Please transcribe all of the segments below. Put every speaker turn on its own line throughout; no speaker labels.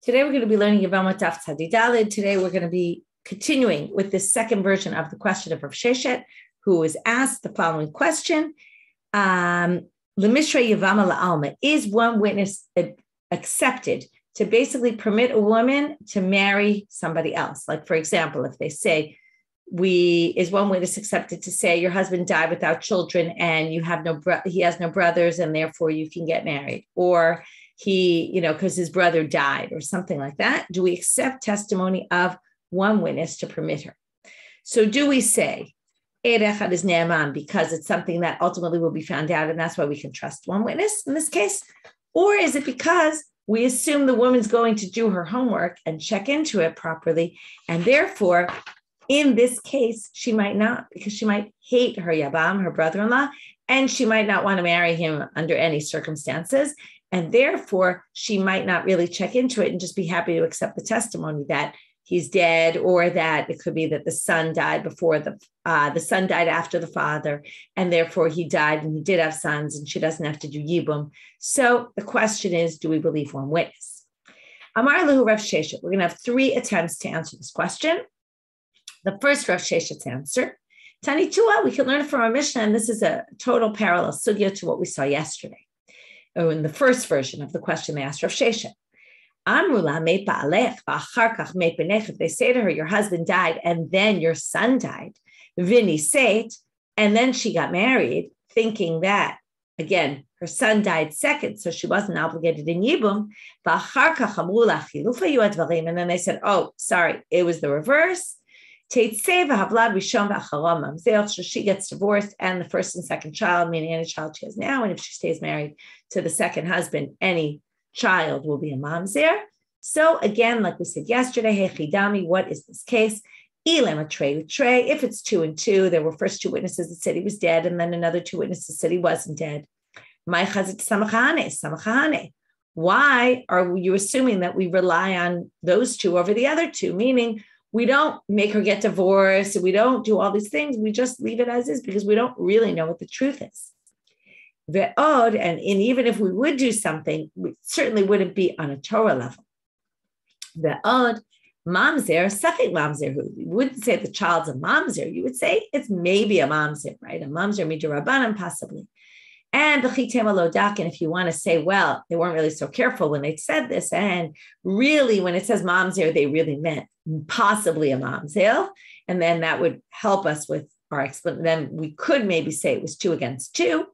Today we're going to be learning Yevamot Daf Tzadid. Today we're going to be continuing with this second version of the question of Rav Sheshet, who was asked the following question. L'mishrei Yevama la'alma, is one witness accepted to basically permit a woman to marry somebody else? Like, for example, if they say, is one witness accepted to say your husband died without children and he has no brothers and therefore you can get married? Or because his brother died or something like that. Do we accept testimony of one witness to permit her? So do we say, Echad is ne'aman because it's something that ultimately will be found out and that's why we can trust one witness in this case? Or is it because we assume the woman's going to do her homework and check into it properly, and therefore, in this case, she might not, because she might hate her Yabam, her brother-in-law, and she might not want to marry him under any circumstances. And therefore, she might not really check into it and just be happy to accept the testimony that he's dead, or that it could be that the son died before the son died after the father, and therefore he died and he did have sons and she doesn't have to do yibum. So the question is, do we believe one witness? Amar lahu Rav Sheshet. We're going to have 3 attempts to answer this question. The first Rav Sheshet's answer, Tani Tua, we can learn it from our Mishnah, and this is a total parallel sugya to what we saw yesterday. In the first version of the question they asked Rav Sheshet. If they say to her, your husband died and then your son died, and then she got married, thinking that, again, her son died second, so she wasn't obligated in Yibum. And then they said, oh, sorry, it was the reverse. So she gets divorced, and the first and second child, meaning any child she has now, and if she stays married to the second husband, any child will be a mamzer. So again, like we said yesterday, Hechidami, what is this case? Ilem a tray. If it's 2 and 2, there were first 2 witnesses that said he was dead, and then another 2 witnesses said he wasn't dead. Why are you assuming that we rely on those 2 over the other 2? Meaning, we don't make her get divorced. We don't do all these things. We just leave it as is because we don't really know what the truth is. And even if we would do something, we certainly wouldn't be on a Torah level. Mamzer, safek mamzer. You wouldn't say the child's a mamzer. You would say it's maybe a mamzer, right? A mamzer midrabanan possibly. And if you want to say, well, they weren't really so careful when they said this, and really when it says mamzer, they really meant possibly a mamzer, and then that would help us with our explanation. Then we could maybe say it was 2 against 2.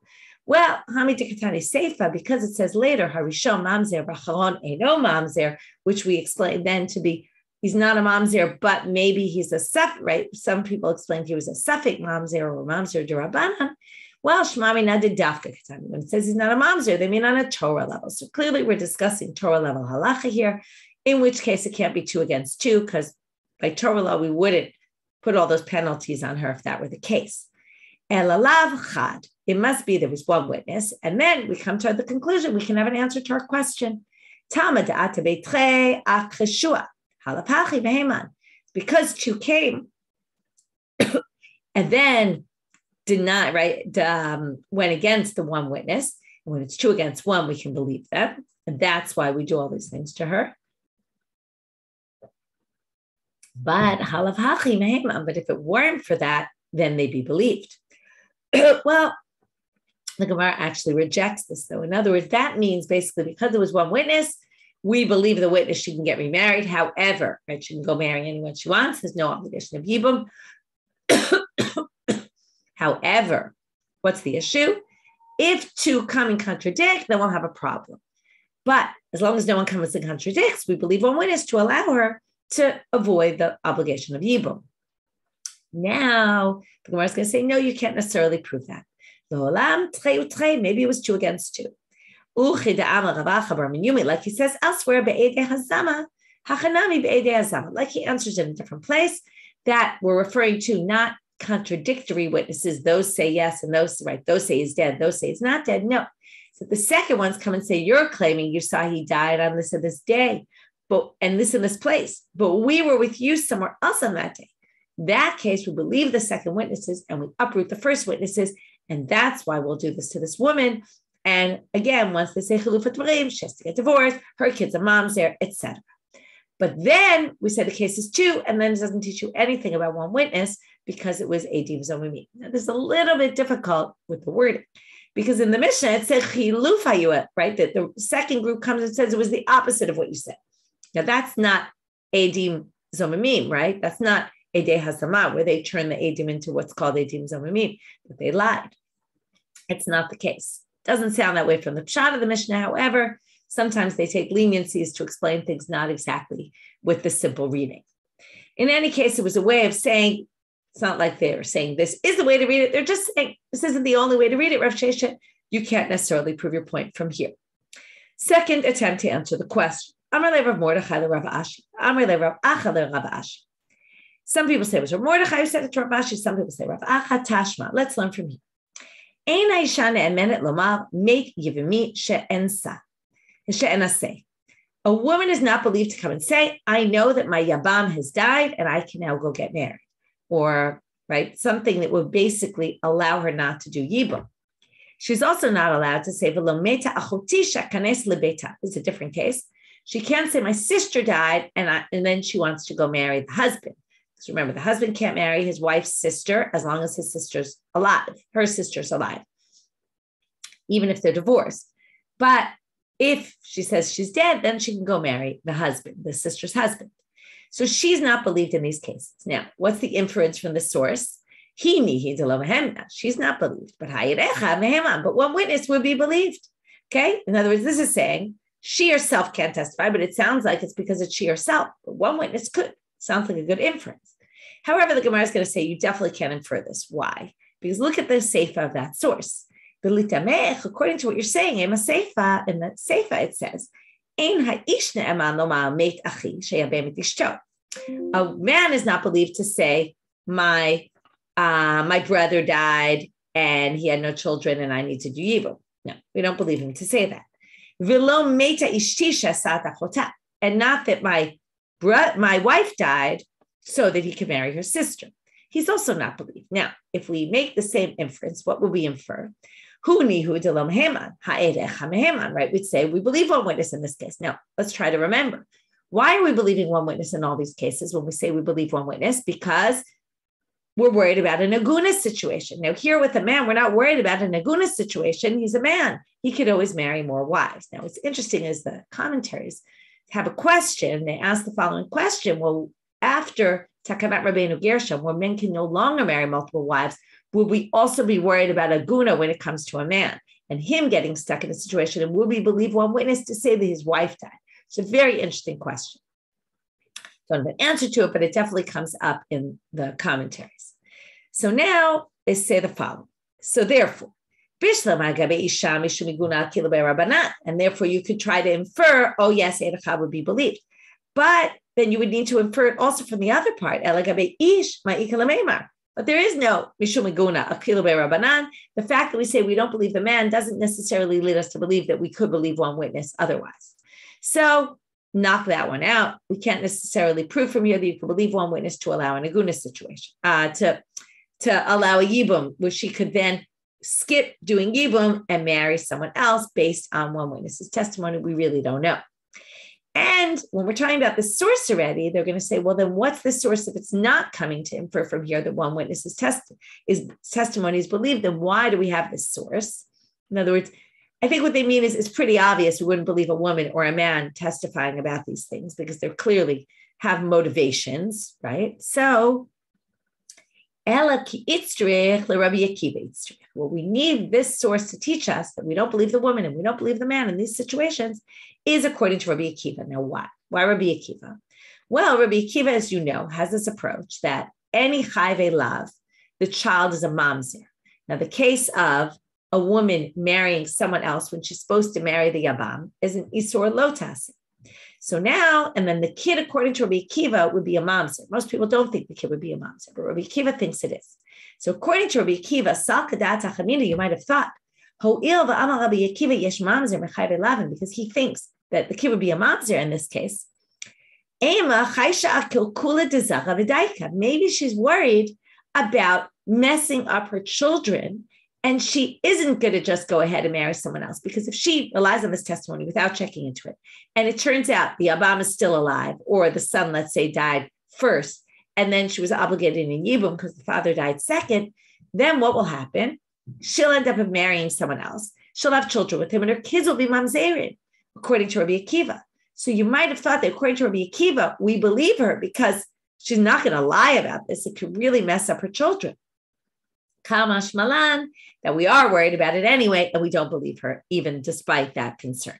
Well, Hamidikatani Seifa, because it says later, Harishon mamzer, Bacharon Eino mamzer, which we explained then to be, he's not a mamzer, but maybe he's a safek, right? Some people explained he was a safek mamzer or mamzer d'Rabbanan. Well, Shmami Nadid Dafka Katani. When it says he's not a mamzer, they mean on a Torah level. So clearly we're discussing Torah level halacha here, in which case it can't be 2 against 2, because by Torah law, we wouldn't put all those penalties on her if that were the case. Elalav Chad. It must be there was 1 witness. And then we come to the conclusion. We can have an answer to our question. Because 2 came and then did not, went against the 1 witness. And when it's 2 against 1, we can believe them. And that's why we do all these things to her. But if it weren't for that, then they'd be believed. Well, the Gemara actually rejects this, though. In other words, that means basically because there was 1 witness, we believe the witness, she can get remarried. However, she can go marry anyone she wants. There's no obligation of yibum. However, what's the issue? If 2 come and contradict, then we'll have a problem. But as long as no one comes and contradicts, we believe 1 witness to allow her to avoid the obligation of yibum. Now, the Gemara is going to say, no, you can't necessarily prove that. Maybe it was 2 against 2. Like he says elsewhere, like he answers in a different place, that we're referring to not contradictory witnesses. Those say yes and those say he's dead, those say he's not dead. No. So the second ones come and say, you're claiming you saw he died on this and this day, and this place, but we were with you somewhere else on that day. That case, we believe the second witnesses and we uproot the first witnesses, and that's why we'll do this to this woman. And again, once they say chilufat marim, she has to get divorced, her kids are moms there, etc. But then we said the case is two, and then it doesn't teach you anything about one witness because it was Eidim Zomimim. Now, this is a little bit difficult with the wording because in the Mishnah it said Chiluf Hayuah, right? That the second group comes and says it was the opposite of what you said. Now, that's not Eidim Zomimim, right? That's not Eidei Hazama, where they turn the Eidim into what's called Eidim Zomimim, but they lied. It's not the case. Doesn't sound that way from the Pshat of the Mishnah. However, sometimes they take leniencies to explain things not exactly with the simple reading. In any case, it was a way of saying, it's not like they were saying this is the way to read it. They're just saying, this isn't the only way to read it, Rav Sheshet. You can't necessarily prove your point from here. Second attempt to answer the question. Amar le Rav Mordechai le Rav Ashi. Amar le Rav Acha le Rav Ashi. Some people say it was Rav Mordechai who said it to Rav Ashi. Some people say Rav Acha Tashma. Let's learn from here. Ein ha'isha ne'emenet lomar meit yevamot she'enaseh. A woman is not believed to come and say, I know that my Yabam has died and I can now go get married. Or, right, something that would basically allow her not to do Yibum. She's also not allowed to say, V'lo meta achoti she'kanes lebeta. It's a different case. She can't say, my sister died and then she wants to go marry the husband. Because remember, the husband can't marry his wife's sister as long as his sister's alive, her sister's alive, even if they're divorced. But if she says she's dead, then she can go marry the husband, the sister's husband. So she's not believed in these cases. Now, what's the inference from the source? She's not believed, but one witness would be believed. Okay? In other words, this is saying she herself can't testify, but it sounds like it's because it's she herself. But one witness could. Sounds like a good inference. However, the Gemara is going to say you definitely can't infer this. Why? Because look at the seifa of that source. According to what you're saying, in the seifa it says, a man is not believed to say, my brother died and he had no children and I need to do yibum. No, we don't believe him to say that. And not that my wife died so that he could marry her sister. He's also not believed. Now, if we make the same inference, what would we infer? Right? We'd say we believe one witness in this case. Now, let's try to remember. Why are we believing one witness in all these cases when we say we believe one witness? Because we're worried about an aguna situation. Now, here with a man, we're not worried about an aguna situation. He's a man. He could always marry more wives. Now, what's interesting is the commentaries have a question. They ask the following question. Well, after Takanat Rabbeinu Gershom, where men can no longer marry multiple wives, would we also be worried about aguna when it comes to a man and him getting stuck in a situation? And would we believe one witness to say that his wife died? It's a very interesting question. Don't have an answer to it, but it definitely comes up in the commentaries. So now they say the following. So therefore, and therefore you could try to infer, oh yes, Erecha would be believed. But then you would need to infer it also from the other part. But there is no Mishum Iguna, Akilu Rabbanan. The fact that we say we don't believe the man doesn't necessarily lead us to believe that we could believe one witness otherwise. So knock that one out. We can't necessarily prove from here that you can believe one witness to allow an Iguna situation, to allow a Yibum, which she could then skip doing Yibum and marry someone else based on one witness's testimony. We really don't know. And when we're talking about the source already, they're going to say, well, then what's the source if it's not coming to infer from here that one witness's testimony is believed? Then why do we have this source? In other words, I think what they mean is it's pretty obvious we wouldn't believe a woman or a man testifying about these things because they clearly have motivations, right? So, well, we need this source to teach us that we don't believe the woman and we don't believe the man in these situations is according to Rabbi Akiva. Now, why? Why Rabbi Akiva? Well, Rabbi Akiva, as you know, has this approach that any chayve lav, the child is a mamzer. Now, the case of a woman marrying someone else when she's supposed to marry the yabam is an isur lotas. So now, and then the kid, according to Rabbi Akiva, would be a mamzer. Most people don't think the kid would be a mamzer, but Rabbi Akiva thinks it is. So according to Rabbi Akiva, sal kadat achamina, you might have thought, ho'il v'amal Rabbi Akiva yesh mamzer mechayve lavin, because he thinks that the kid would be a mamzer in this case. Maybe she's worried about messing up her children And she isn't going to just go ahead and marry someone else, because if she relies on this testimony without checking into it, and it turns out the Abam is still alive, or the son, let's say, died first, and then she was obligated in Yibum because the father died second, then what will happen? She'll end up marrying someone else. She'll have children with him, and her kids will be mamzerin, according to Rabbi Akiva. So you might have thought that according to Rabbi Akiva, we believe her because she's not going to lie about this. It could really mess up her children. Kamash Malan, that we are worried about it anyway, and we don't believe her, even despite that concern.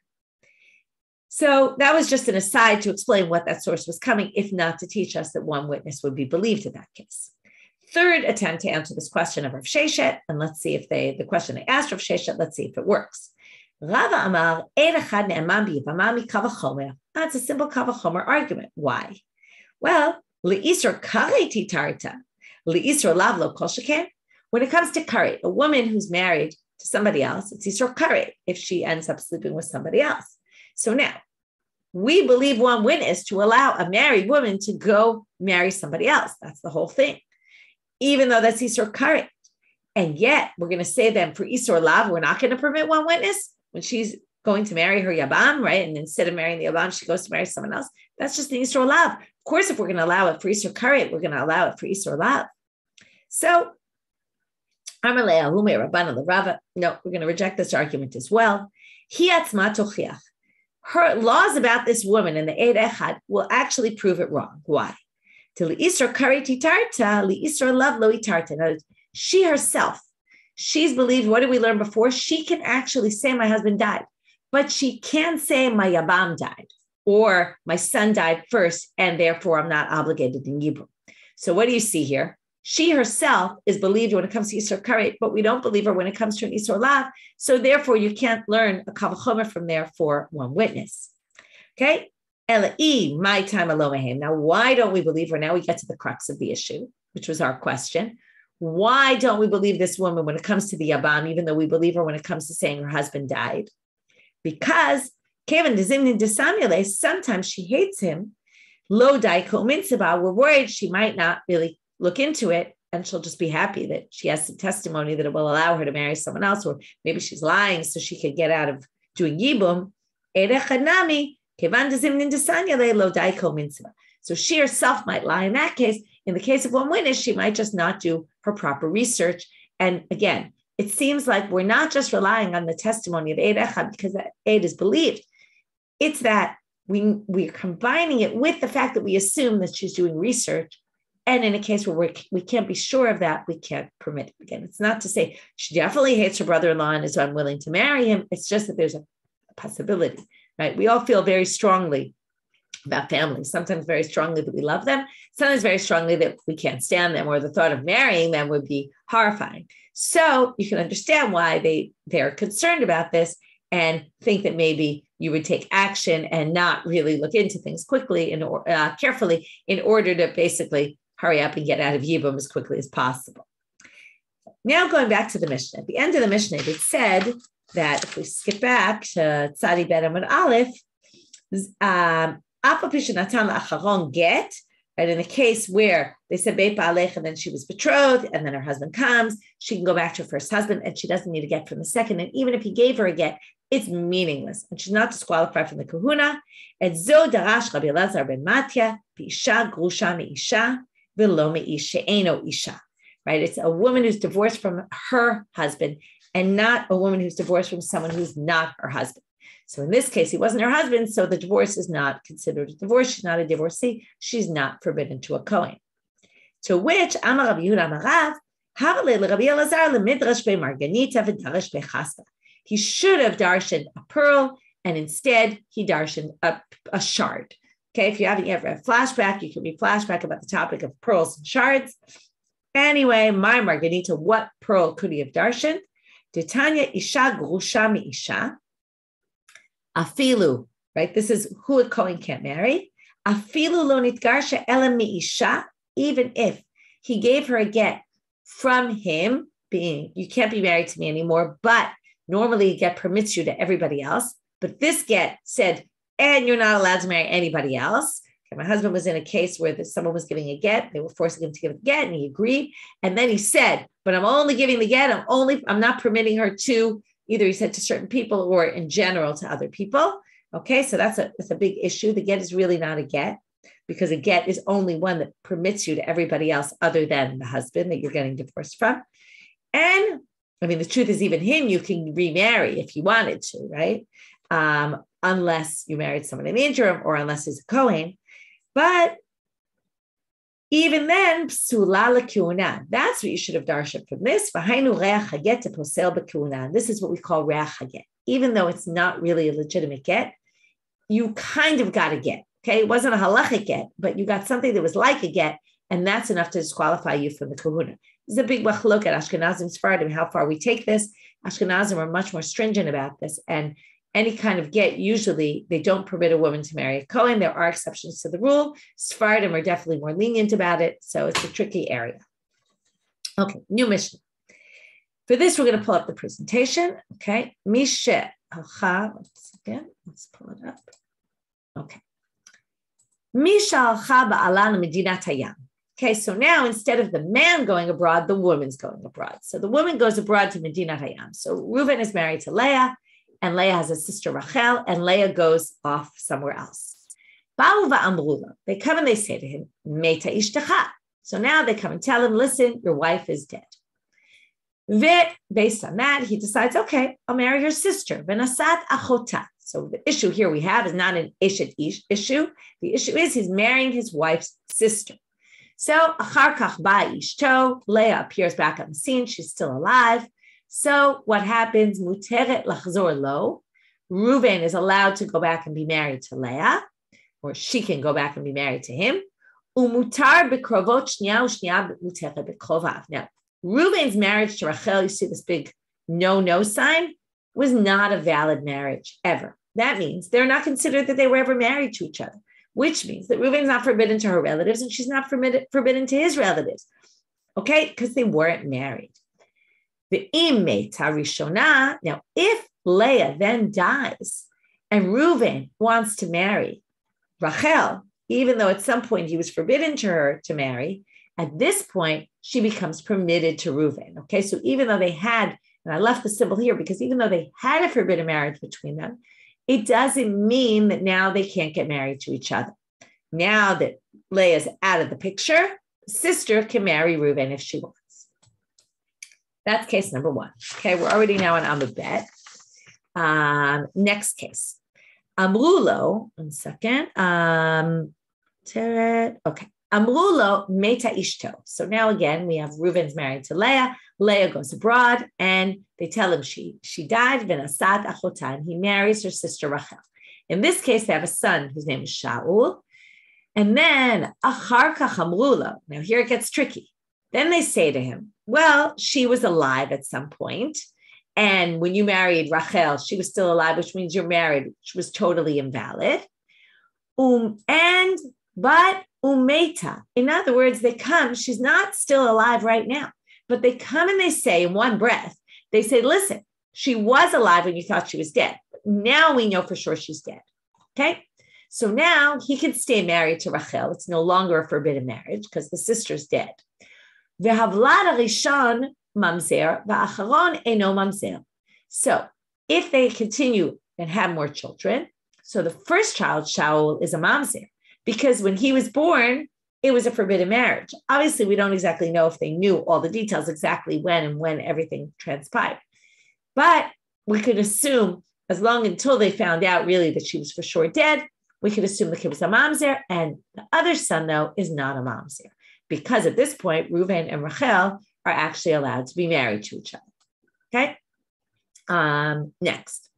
So that was just an aside to explain what that source was coming, if not to teach us that one witness would be believed in that case. Third attempt to answer this question of Rav Sheshet, and let's see if the question they asked Rav Sheshet, let's see if it works. Rava Amar, Ein echad ne'eman b'Yevamah mikal v'chomer. That's a simple kal v'chomer argument. Why? Well, le'isur karei titarta, le'isur lav lo kol sheken. When it comes to karei, a woman who's married to somebody else, it's isur karei if she ends up sleeping with somebody else. So now, we believe one witness to allow a married woman to go marry somebody else. That's the whole thing. Even though that's isur karei. And yet, we're going to say that for isur lav, we're not going to permit one witness when she's going to marry her Yabam, right? And instead of marrying the Yabam, she goes to marry someone else. That's just the isur lav. Of course, if we're going to allow it for isur karei, we're going to allow it for isur lav. So, no, we're going to reject this argument as well. Her laws about this woman in the Eid Echad will actually prove it wrong. Why? She herself, she's believed, what did we learn before? She can actually say my husband died, but she can't say my Yabam died or my son died first, and therefore I'm not obligated in Yibum. So what do you see here? She herself is believed when it comes to isur karei, but we don't believe her when it comes to an isur lav. So therefore, you can't learn a kal v'chomer from there for one witness. Okay? Elai, my time alomahem. Now, why don't we believe her? Now we get to the crux of the issue, which was our question. Why don't we believe this woman when it comes to the Yabam, even though we believe her when it comes to saying her husband died? Because Kevin sometimes she hates him. Lo dai kol mitzvah. We're worried she might not really look into it, and she'll just be happy that she has some testimony that it will allow her to marry someone else, or maybe she's lying so she could get out of doing yibum. So she herself might lie in that case. In the case of one witness, she might just not do her proper research. And again, it seems like we're not just relying on the testimony of Eid Echad because that Eid is believed. It's that we're combining it with the fact that we assume that she's doing research. And in a case where we can't be sure of that, we can't permit it. Again, it's not to say she definitely hates her brother-in-law and is unwilling to marry him. It's just that there's a possibility, right? We all feel very strongly about families, sometimes very strongly that we love them, sometimes very strongly that we can't stand them, or the thought of marrying them would be horrifying. So you can understand why they're concerned about this and think that maybe you would take action and not really look into things quickly and carefully in order to basically hurry up and get out of Yibum as quickly as possible. Now going back to the Mishnah. At the end of the Mishnah, it said that if we skip back to Tzadi Ben Amud Aleph, get, right, in the case where they said Beit Ba'alech and then she was betrothed and then her husband comes, she can go back to her first husband and she doesn't need a get from the second. And even if he gave her a get, it's meaningless and she's not disqualified from the kahuna. Et zo darash Rabbi Elazar ben Matya, Isha grusha meisha, v'lo meisha eno isha. Right? It's a woman who's divorced from her husband and not a woman who's divorced from someone who's not her husband. So in this case, he wasn't her husband, so the divorce is not considered a divorce. She's not a divorcee. She's not forbidden to a Kohen. To which, Amar Rabbi Yehuda Amarav, Havale Rabbi Elazar lemidrash bemarganita v'darash bechaspa. He should have darshaned a pearl, and instead he darshaned a shard. Okay, if you haven't yet read flashback, you can read flashback about the topic of pearls and shards. Anyway, my marganita, what pearl could he have darshaned? Titania isha grusha mi isha. Afilu, right? This is who a Kohen can't marry. Afilu lo nitgarsha ela miisha, even if he gave her a get from him, being you can't be married to me anymore, but normally a get permits you to everybody else. But this get said, and you're not allowed to marry anybody else. Okay, my husband was in a case where someone was giving a get. They were forcing him to give a get, and he agreed. And then he said, but I'm only giving the get. I'm not permitting her to, either he said to certain people or in general to other people. Okay, so that's a big issue. The get is really not a get, because a get is only one that permits you to everybody else other than the husband that you're getting divorced from. And I mean, the truth is, even him, you can remarry if you wanted to, right? Unless you married someone in the interim or unless he's a Kohen. But even then, psula l'kehuna. That's what you should have darshan from this. V'hainu reach haget posel b'kehuna. This is what we call reach haget. Even though it's not really a legitimate get, you kind of got a get. Okay, it wasn't a halachic get, but you got something that was like a get, and that's enough to disqualify you from the kahuna. This is a big machlok at Ashkenazim Sephardim, how far we take this. Ashkenazim are much more stringent about this, and any kind of get, usually they don't permit a woman to marry a Kohen. There are exceptions to the rule. Sephardim are definitely more lenient about it, so it's a tricky area. Okay, new Mishnah. For this, we're going to pull up the presentation. Okay, Mishe Alcha. Once again, let's pull it up. Okay. Misha Alcha ba'alan medinat hayam. Okay, so now instead of the man going abroad, the woman's going abroad. So the woman goes abroad to Medinat Hayam. So Reuven is married to Leah, and Leah has a sister Rachel, and Leah goes off somewhere else. Ba'u va'amru lo. They come and they say to him, Meta ishtecha. So now they come and tell him, listen, your wife is dead. Based on that, he decides, okay, I'll marry your sister. V'nasat achota. So the issue here we have is not an eshet ish issue. The issue is he's marrying his wife's sister. So achar kach ba ishto, Leah appears back on the scene. She's still alive. So what happens? Muteret lachzor lo. Reuven is allowed to go back and be married to Leah, or she can go back and be married to him. Umutar bekrovot shnia u'shnia muteret bekrovav. Now, Reuven's marriage to Rachel, you see this big no sign, was not a valid marriage ever. That means they're not considered that they were ever married to each other, which means that Reuven's not forbidden to her relatives and she's not forbidden to his relatives, okay? Because they weren't married. The imeta rishona. Now, if Leah then dies and Reuven wants to marry Rachel, even though at some point he was forbidden to her to marry, at this point, she becomes permitted to Reuven, okay? So even though they had, and I left the symbol here because even though they had a forbidden marriage between them, it doesn't mean that now they can't get married to each other. Now that Leah's out of the picture, sister can marry Reuven if she wants. That's case number one. Okay, we're already now on Amud Bet. Next case. Amrulo, 1 second. Okay. Amrulo meta ishto. So now again, we have Reuven's married to Leah. Leah goes abroad and they tell him she died, v'nasat achota, and he marries her sister Rachel. In this case, they have a son whose name is Shaul. And then achar kach amrulo. Now here it gets tricky. Then they say to him, well, she was alive at some point, and when you married Rachel, she was still alive, which means you're married, which was totally invalid. But umeta. In other words, they come, she's not still alive right now, but they come and they say in one breath, they say, listen, she was alive when you thought she was dead. But now we know for sure she's dead. Okay. So now he can stay married to Rachel. It's no longer a forbidden marriage because the sister's dead. V'havlad rishon mamzer v'acharon eno mamzer. So if they continue and have more children, so the first child, Shaul, is a mamzer, because when he was born, it was a forbidden marriage. Obviously, we don't exactly know if they knew all the details exactly when everything transpired. But we could assume, until they found out really that she was for sure dead, we could assume the kid was a mamzer, and the other son, though, is not a mamzer, because at this point, Reuven and Rachel are actually allowed to be married to each other. Okay? Next.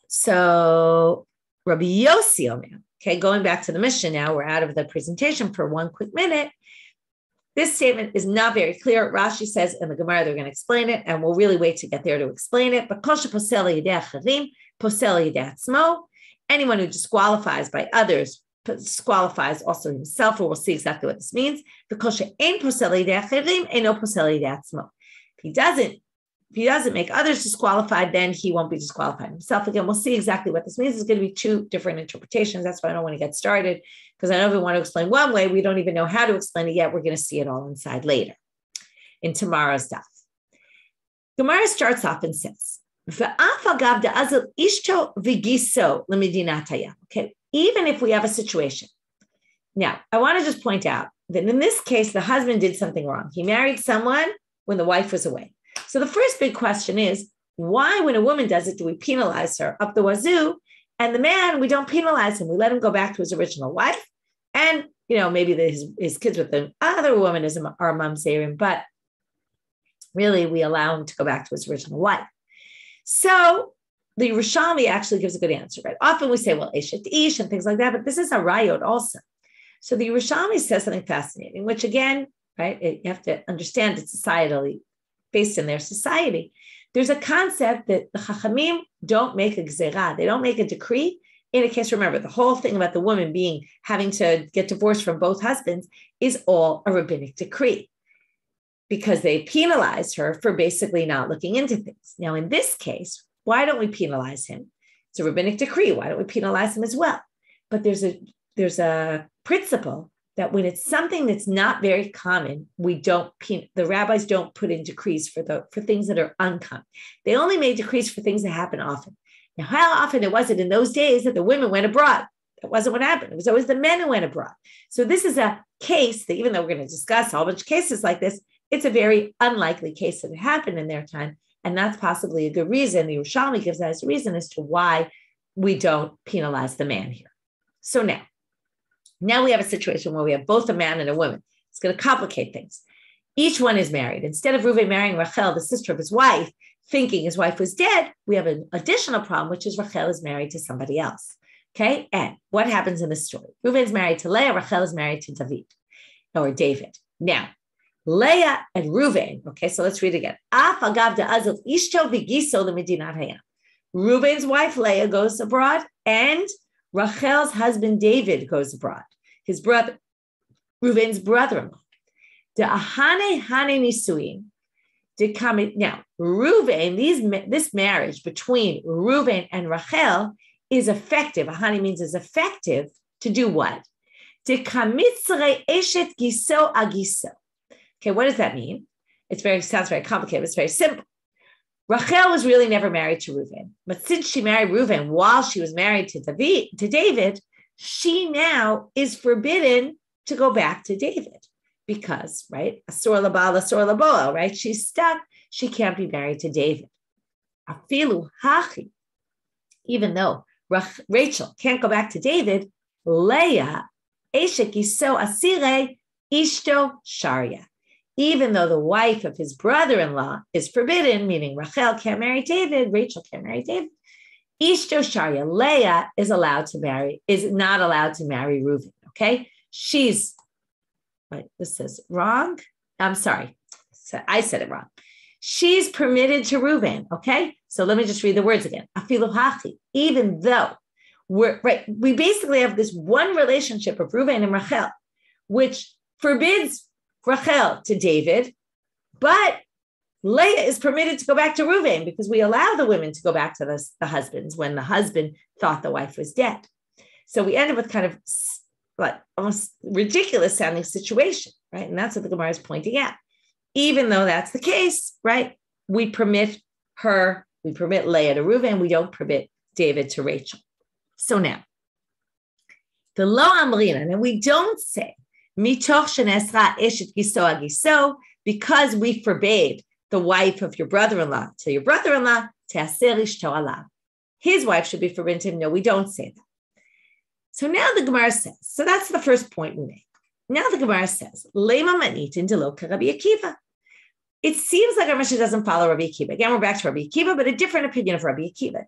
So, Rabbi Yossi Omer. Okay, going back to the Mishnah now, we're out of the presentation for 1 quick minute. This statement is not very clear. Rashi says in the Gemara, they're going to explain it, and we'll really wait to get there to explain it. But kol sheposel yedei acharim, posel yedei atzmo. Anyone who disqualifies by others disqualifies also himself, or we'll see exactly what this means. Because she'ein posel yedei acharim, eno posel yedei atzmo. If he doesn't If he doesn't make others disqualified, then he won't be disqualified himself. Again, we'll see exactly what this means. There's going to be two different interpretations. That's why I don't want to get started, because I know we want to explain one way. We don't even know how to explain it yet. We're going to see it all inside later in tomorrow's daf. Gemara starts off and says, okay, even if we have a situation. Now, I want to just point out that in this case, the husband did something wrong. He married someone when the wife was away. So the first big question is, why, when a woman does it, do we penalize her up the wazoo? And the man, we don't penalize him. We let him go back to his original wife. And, maybe his kids with the other woman is our mamzerim, but really we allow him to go back to his original wife. So the Yerushalmi actually gives a good answer, right? Often we say, well, eshet ish and things like that, but this is a rayot also. So the Yerushalmi says something fascinating, which again, right, you have to understand it's societally based in their society. There's a concept that the Chachamim don't make a gzerah. They don't make a decree. In a case, remember, the whole thing about the woman having to get divorced from both husbands is all a rabbinic decree, because they penalized her for basically not looking into things. Now, in this case, why don't we penalize him? It's a rabbinic decree. Why don't we penalize him as well? But there's a principle that when it's something that's not very common, the rabbis don't put in decrees for things that are uncommon. They only made decrees for things that happen often. Now, how often was it in those days that the women went abroad? That wasn't what happened. It was always the men who went abroad. So this is a case that, even though we're going to discuss a whole bunch of cases like this, it's a very unlikely case that it happened in their time. And that's possibly a good reason. The Yerushalmi gives that as a reason as to why we don't penalize the man here. So now we have a situation where we have both a man and a woman. It's going to complicate things. Each one is married. Instead of Reuven marrying Rachel, the sister of his wife, thinking his wife was dead, we have an additional problem, which is Rachel is married to somebody else. Okay? And what happens in this story? Reuven's married to Leah, Rachel is married to David. Now, Leah and Reuven, okay, so let's read again. Reuven's wife Leah goes abroad, and Rachel's husband David goes abroad. His brother, Reuven's brother-in-law. Now, Reuven, this marriage between Reuven and Rachel is effective. Ahani means is effective to do what? Okay, what does that mean? Sounds very complicated, but it's very simple. Rachel was really never married to Reuven, but since she married Reuven while she was married to David, she now is forbidden to go back to David because, right, asur labal, asur laboa, right? She's stuck. She can't be married to David. Afilu hachi, even though Rachel can't go back to David, Leah, Eshek iso asire ishto sharia. Even though the wife of his brother-in-law is forbidden, meaning Rachel can't marry David, Rachel can't marry David, Ishto Sharia, Leah is not allowed to marry Reuven, okay? This is wrong. I'm sorry. I said it wrong. She's permitted to Reuven, okay? So let me just read the words again. Afilu hachi, even though we basically have this one relationship of Reuven and Rachel, which forbids Rachel to David, but Leah is permitted to go back to Reuven because we allow the women to go back to the husbands when the husband thought the wife was dead. So we end up with kind of almost ridiculous sounding situation, right? And that's what the Gemara is pointing out. Even though that's the case, right? We permit Leah to Reuven, we don't permit David to Rachel. So now, the lo amrina, and we don't say, because we forbade the wife of your brother-in-law to your brother-in-law, his wife should be forbidden to him. No, we don't say that. So now the Gemara says, so that's the first point we make. Now the Gemara says, it seems like our Mishnah doesn't follow Rabbi Akiva. Again, we're back to Rabbi Akiva, but a different opinion of Rabbi Akiva.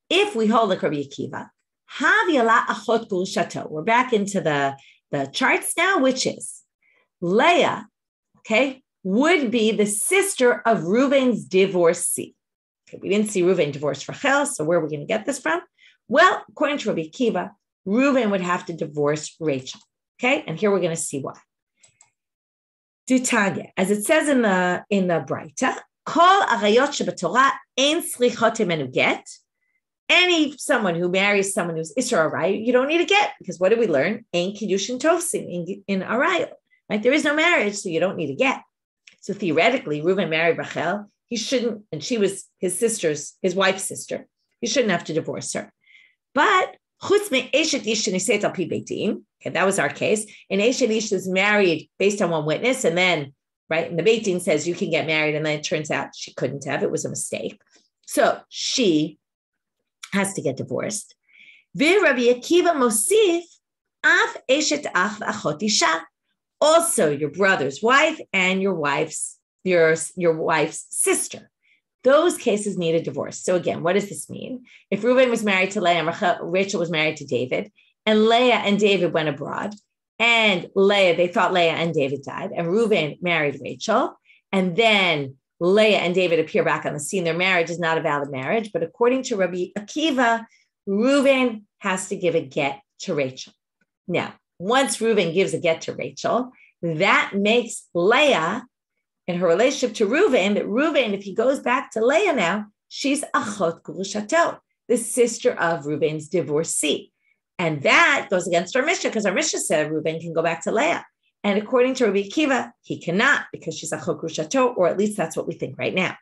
If we hold like Rabbi Akiva, we're back into the charts now, which is Leah, okay, would be the sister of Reuven's divorcee. Okay, we didn't see Reuven divorce Rachel, so where are we going to get this from? Well, according to Rabbi Akiva, Reuven would have to divorce Rachel. Okay, and here we're going to see why. Ditanya, as it says in the Braita, Kol arayot shebatorah ein srichot imenu get. Someone who marries someone who's Isra Arayot, you don't need a get, because what did we learn? Ein kiddushin tovsim in Arayot, right? There is no marriage, so you don't need a get. So theoretically, Reuben married Rachel. He shouldn't, and she was his wife's sister. He shouldn't have to divorce her. But chutz me eshet ish sheniseit al pi beit din. Okay, that was our case. And eshet ish is married based on one witness, and then, right, and the Beit Din says you can get married, and then it turns out she couldn't have. It was a mistake. So she has to get divorced. Rabbi Akiva mosif af eshet ach v'achot isha. Also, your brother's wife and your wife's sister. Those cases need a divorce. So again, what does this mean? If Reuben was married to Leah and Rachel was married to David, and Leah and David went abroad, and they thought Leah and David died, and Reuben married Rachel, and then Leah and David appear back on the scene, their marriage is not a valid marriage, but according to Rabbi Akiva, Reuben has to give a get to Rachel. Now, once Reuben gives a get to Rachel, that makes Leah, in her relationship to Reuben, that Reuben, if he goes back to Leah now, she's achot gurushato, the sister of Reuben's divorcee. And that goes against our Mishnah, because our Mishnah said Reuben can go back to Leah. And according to Rabbi Akiva, he cannot, because she's achot gurushato, or at least that's what we think right now.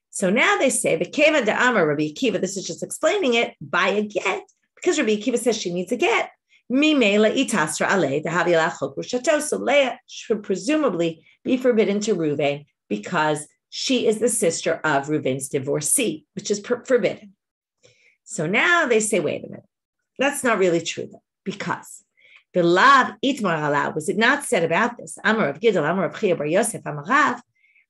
So now they say, the Keva da'amar Rabbi Akiva, this is just explaining it, by a get, because Rabbi Akiva says she needs a get. So Leah should presumably be forbidden to Reuben because she is the sister of Reuben's divorcee, which is forbidden. So now they say, wait a minute, that's not really true though, because the lav itmar alav, was it not said about this? Amar of Gidol, Amar of Chia bar Yosef, Amarav,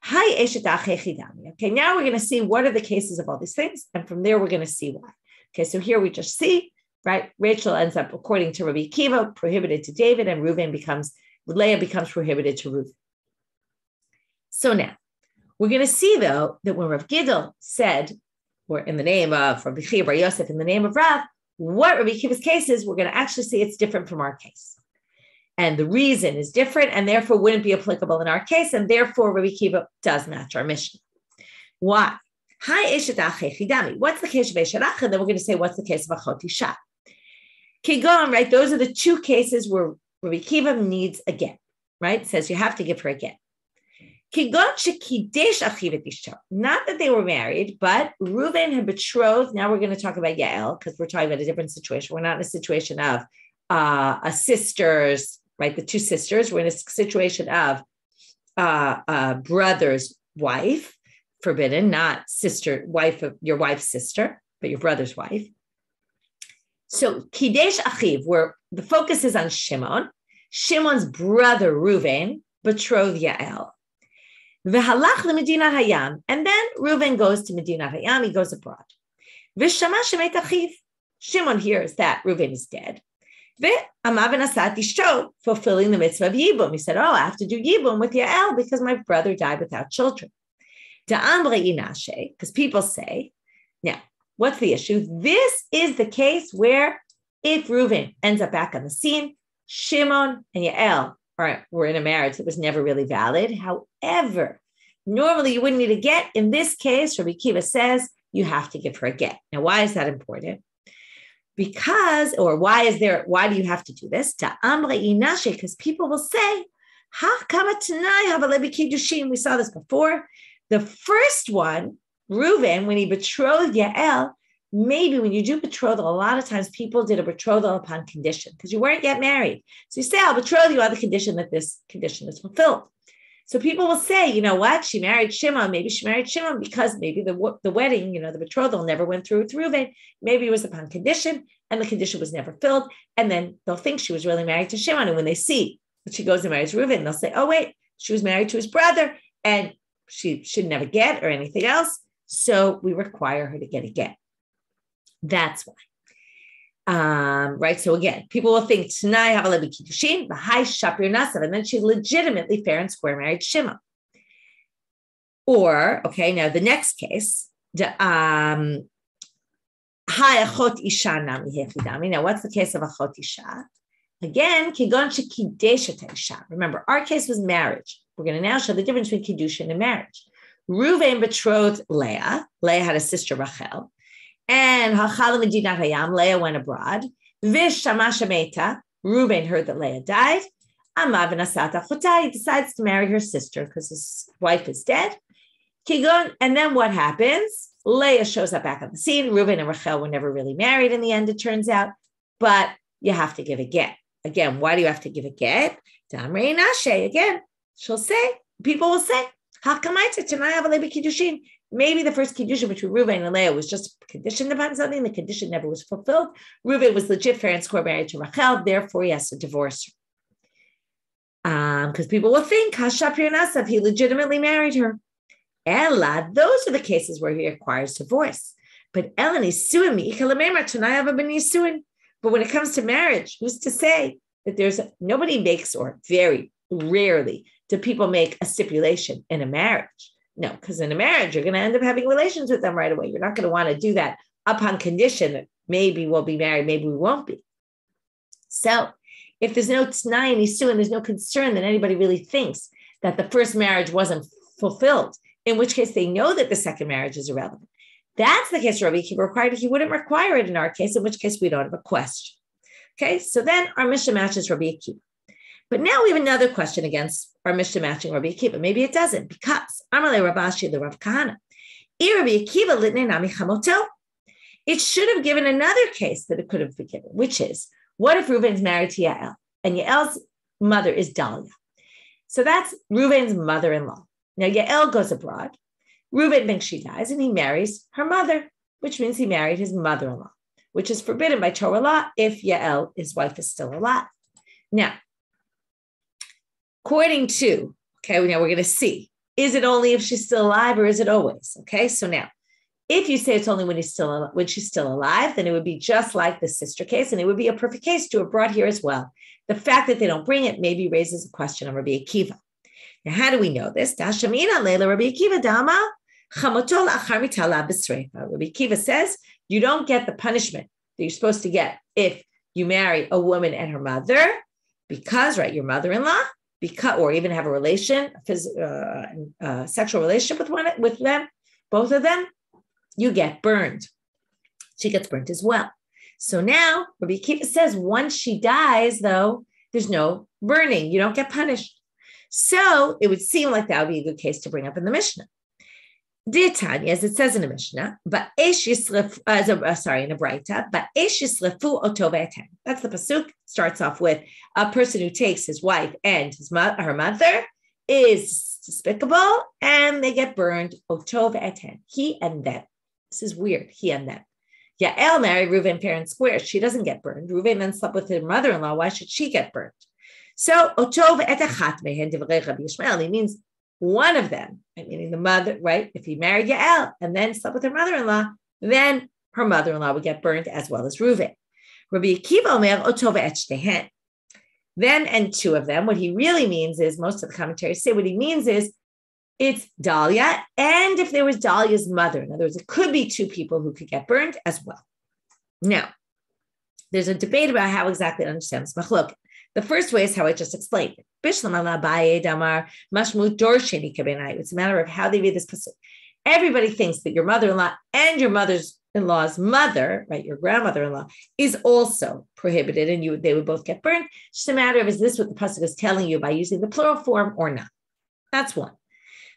Hai eshet achei chidami. Okay, now we're going to see what are the cases of all these things, and from there we're going to see why. Okay, so here we just see, right? Rachel ends up, according to Rabbi Akiva, prohibited to David, and Leah becomes prohibited to Reuben. So now, we're going to see, though, that when Rav Gidol said, or in the name of Rabbi Chia bar Yosef, in the name of Rav, what Rabbi Akiva's case is, we're going to actually see it's different from our case. And the reason is different, and therefore wouldn't be applicable in our case, and therefore Rabbi Akiva does match our Mishnah. Why? Hi eshet achei chidami. What's the case of eshet achei? And then we're going to say, what's the case of achot isha? Kigon, right? Those are the two cases where Rabbi Akiva needs a get, right? It says you have to give her a get. Kigon shekidesh achiv et isha. Not that they were married, but Reuben had betrothed. Now we're going to talk about Yael, because we're talking about a different situation. We're not in a situation of a sisters, right? The two sisters. We're in a situation of a brother's wife, forbidden, not sister, wife of your wife's sister, but your brother's wife. So Kidesh Achiv, where the focus is on Shimon. Shimon's brother Reuben betrothed Yael. V'halach leMedina Hayam, and then Reuben goes to Medina Hayam. He goes abroad. V'shama shemet Achiv. Shimon hears that Reuben is dead. V'amav v'nasat ishto, fulfilling the mitzvah of Yibum. He said, I have to do Yibum with Yael because my brother died without children. Da'amre inashe, because people say, now, what's the issue? This is the case where if Reuben ends up back on the scene, Shimon and Yael were in a marriage that was never really valid. However, normally you wouldn't need a get. In this case, Rabbi Akiva says you have to give her a get. Now, why is that important? Because, or why do you have to do this? Because people will say, we saw this before. The first one, Reuben, when he betrothed Yael, maybe when you do betrothal, a lot of times people did a betrothal upon condition because you weren't yet married. So you say, I'll betroth you on the condition that this condition is fulfilled. So people will say, you know what? She married Shimon. Maybe she married Shimon because maybe the wedding, the betrothal never went through with Reuben. Maybe it was upon condition and the condition was never filled. And then they'll think she was really married to Shimon. And when they see that she goes and marries Reuben, they'll say, oh, wait, she was married to his brother and she should never get or anything else. So we require her to get a get. That's why. Right. So again, people will think Tanai Havalebi Kiddushin, Bahai Shapir Nasav, and then she legitimately fair and square married Shimon. Or, okay, now the next case, Hai Achot Isha Nami Hechidami. Now, what's the case of Achot Isha? Again, Kigon Shekideshet Isha. Remember, our case was marriage. We're going to now show the difference between Kiddushin and marriage. Reuven betrothed Leah. Leah had a sister, Rachel. And Leah went abroad. Vishamasha Meta. Reuven heard that Leah died. He decides to marry her sister because his wife is dead. And then what happens? Leah shows up back on the scene. Reuven and Rachel were never really married in the end, it turns out. But you have to give a get. Again, why do you have to give a get? Damrei Nashe. Again, she'll say, people will say, maybe the first kiddushin between Reuven and Leah was just conditioned upon something. The condition never was fulfilled. Reuven was legit fair and square married to Rachel. Therefore, he has to divorce her. Because people will think, he legitimately married her. Ella, those are the cases where he acquires divorce. But Ella but when it comes to marriage, who's to say that nobody makes, or very rarely do people make a stipulation in a marriage? No, because in a marriage, you're going to end up having relations with them right away. You're not going to want to do that upon condition that maybe we'll be married, maybe we won't be. So if there's no t'nai and isuin, there's no concern that anybody really thinks that the first marriage wasn't fulfilled, in which case they know that the second marriage is irrelevant. That's the case Rabbi Akiva required. He wouldn't require it in our case, in which case we don't have a question. Okay, so then our Mishnah matches Rabbi Akiva. But now we have another question against our Mishnah matching Rabbi Akiva. Maybe it doesn't, because Amalei Rabashi the Rav Kahana. Rabbi Akiva litnei nami chamoto. It should have given another case that it could have been given, which is, what if Reuven's married to Yael, and Yael's mother is Dahlia? So that's Reuven's mother-in-law. Now Yael goes abroad. Reuven thinks she dies, and he marries her mother, which means he married his mother-in-law, which is forbidden by Torah law if Yael, his wife, is still alive. Now, according to, now we're going to see, is it only if she's still alive or is it always? Okay, so now, if you say it's only when she's still alive, then it would be just like the sister case, and it would be a perfect case to have brought here as well. The fact that they don't bring it maybe raises a question on Rabbi Akiva. Now, how do we know this? Rabbi Akiva says you don't get the punishment that you're supposed to get if you marry a woman and her mother, because, your mother-in-law, or even have a sexual relationship with them, both of them, you get burned. She gets burnt as well. So now Rabbi Akiva says once she dies, though, there's no burning. You don't get punished. So it would seem like that would be a good case to bring up in the Mishnah. Tanya, as it says in the Mishnah, in a Braita, that's the pasuk. Starts off with a person who takes his wife and her mother is despicable, and they get burned. Otov eten, he and them. This is weird. He and them. Yael married Reuven fair and square. She doesn't get burned. Reuven then slept with her mother-in-law. Why should she get burned? So Otov etachat mehen divrei Rabbi Yishmael. He means one of them, meaning the mother, right? If he married Yael and then slept with her mother-in-law, then her mother-in-law would get burned as well as Reuven. Rabbi Akiva omer Otov et shtehen. Then and two of them. What he really means is, most of the commentaries say what he means is, it's Dahlia, and if there was Dahlia's mother, in other words, it could be two people who could get burned as well. Now, there's a debate about how exactly to understand this machlok. The first way is how I just explained it. It's a matter of how they read this pasuk. Everybody thinks that your mother-in-law and your mother-in-law's mother, right, your grandmother-in-law, is also prohibited, and they would both get burned. It's just a matter of, is this what the pasuk is telling you by using the plural form or not? That's one.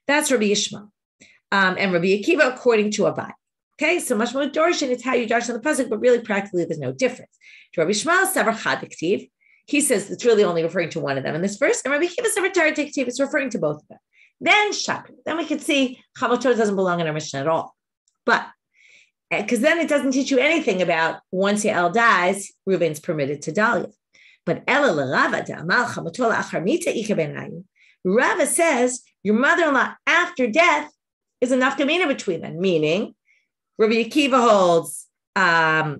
That's Rabbi Yishmael. And Rabbi Akiva, according to Abai. Okay, so mashmut dorshin, it's how you darshan the pasuk, but really practically there's no difference. To Rabbi Yishmael, sever chadiktiv, he says it's really only referring to one of them in this verse, and Rabbi Akiva, sever taradiktiv, it's referring to both of them. Then shakri, then we can see chamotot doesn't belong in our Mishnah at all. But, because then it doesn't teach you anything about once Yael dies, Reuven's permitted to Dahlia. But Ela l'Rava d'Amal chamotol achar mita ika benayu. Rava says your mother-in-law after death is a nafkamina between them, meaning Rabbi Akiva holds that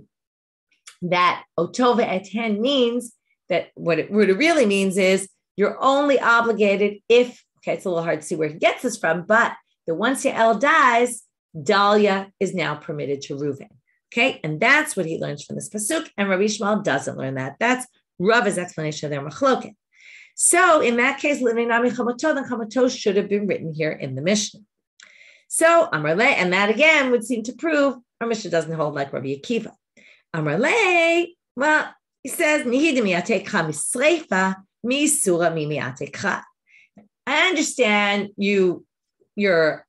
otova eten means that what it really means is you're only obligated if, it's a little hard to see where he gets this from, but that once Yael dies, Dahlia is now permitted to Reuven. Okay, and that's what he learns from this pasuk, and Rabbi Yishmael doesn't learn that. That's Rava's explanation of their machloket. So in that case, then chamato should have been written here in the Mishnah. So Amrle, and that again would seem to prove our Mishnah doesn't hold like Rabbi Akiva. Amrle, well, he says, I understand you're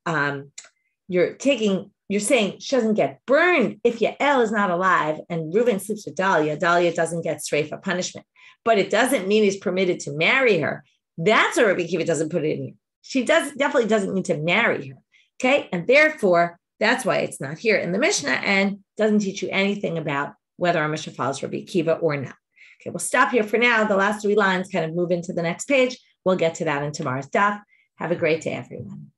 saying she doesn't get burned if Yael is not alive and Reuven sleeps with Dahlia. Dahlia doesn't get streifa punishment, but it doesn't mean he's permitted to marry her. That's what Rabbi Akiva doesn't put it in here. She definitely doesn't need to marry her. Okay. And therefore, that's why it's not here in the Mishnah and doesn't teach you anything about whether our Mishnah follows Rabbi Akiva or not. Okay. We'll stop here for now. The last 3 lines kind of move into the next page. We'll get to that in tomorrow's daf. Have a great day, everyone.